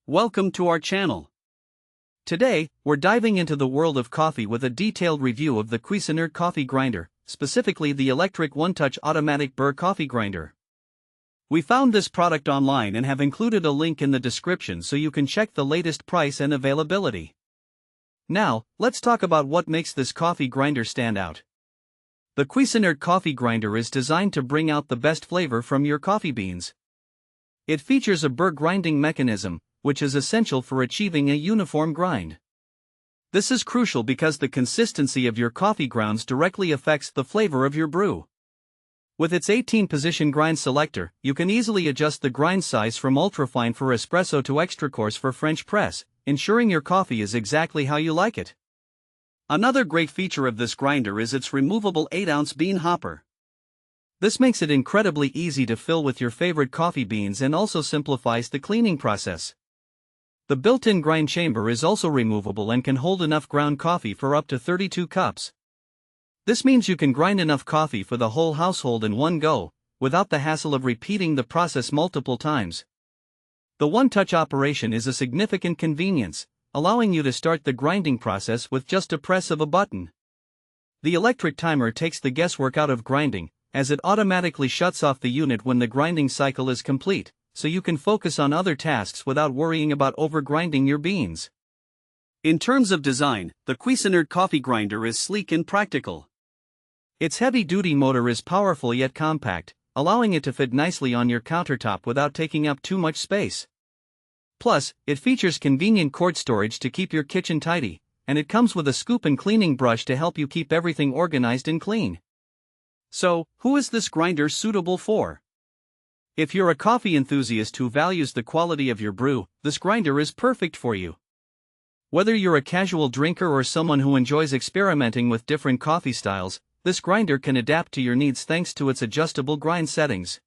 Welcome to our channel. Today, we're diving into the world of coffee with a detailed review of the Cuisinart Coffee Grinder, specifically the electric one-touch automatic Burr coffee grinder. We found this product online and have included a link in the description so you can check the latest price and availability. Now, let's talk about what makes this coffee grinder stand out. The Cuisinart Coffee Grinder is designed to bring out the best flavor from your coffee beans. It features a Burr grinding mechanism, which is essential for achieving a uniform grind. This is crucial because the consistency of your coffee grounds directly affects the flavor of your brew. With its 18-position grind selector, you can easily adjust the grind size from ultrafine for espresso to extra coarse for French press, ensuring your coffee is exactly how you like it. Another great feature of this grinder is its removable 8-ounce bean hopper. This makes it incredibly easy to fill with your favorite coffee beans and also simplifies the cleaning process. The built-in grind chamber is also removable and can hold enough ground coffee for up to 32 cups. This means you can grind enough coffee for the whole household in one go, without the hassle of repeating the process multiple times. The one-touch operation is a significant convenience, allowing you to start the grinding process with just a press of a button. The electric timer takes the guesswork out of grinding, as it automatically shuts off the unit when the grinding cycle is complete, so you can focus on other tasks without worrying about over-grinding your beans. In terms of design, the Cuisinart Coffee Grinder is sleek and practical. Its heavy-duty motor is powerful yet compact, allowing it to fit nicely on your countertop without taking up too much space. Plus, it features convenient quart storage to keep your kitchen tidy, and it comes with a scoop and cleaning brush to help you keep everything organized and clean. So, who is this grinder suitable for? If you're a coffee enthusiast who values the quality of your brew, this grinder is perfect for you. Whether you're a casual drinker or someone who enjoys experimenting with different coffee styles, this grinder can adapt to your needs thanks to its adjustable grind settings.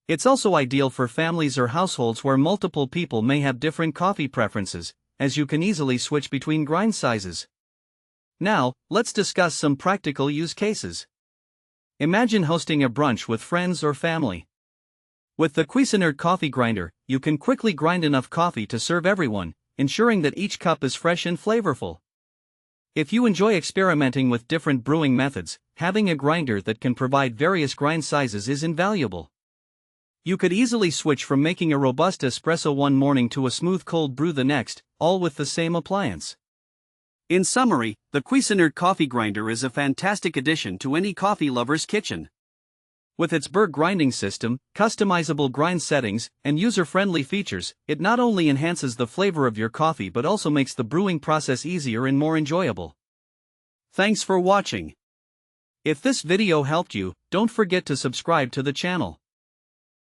It's also ideal for families or households where multiple people may have different coffee preferences, as you can easily switch between grind sizes. Now, let's discuss some practical use cases. Imagine hosting a brunch with friends or family. With the Cuisinart Coffee Grinder, you can quickly grind enough coffee to serve everyone, ensuring that each cup is fresh and flavorful. If you enjoy experimenting with different brewing methods, having a grinder that can provide various grind sizes is invaluable. You could easily switch from making a robust espresso one morning to a smooth cold brew the next, all with the same appliance. In summary, the Cuisinart Coffee Grinder is a fantastic addition to any coffee lover's kitchen. With its Burr grinding system, customizable grind settings, and user-friendly features, it not only enhances the flavor of your coffee but also makes the brewing process easier and more enjoyable. Thanks for watching. If this video helped you, don't forget to subscribe to the channel.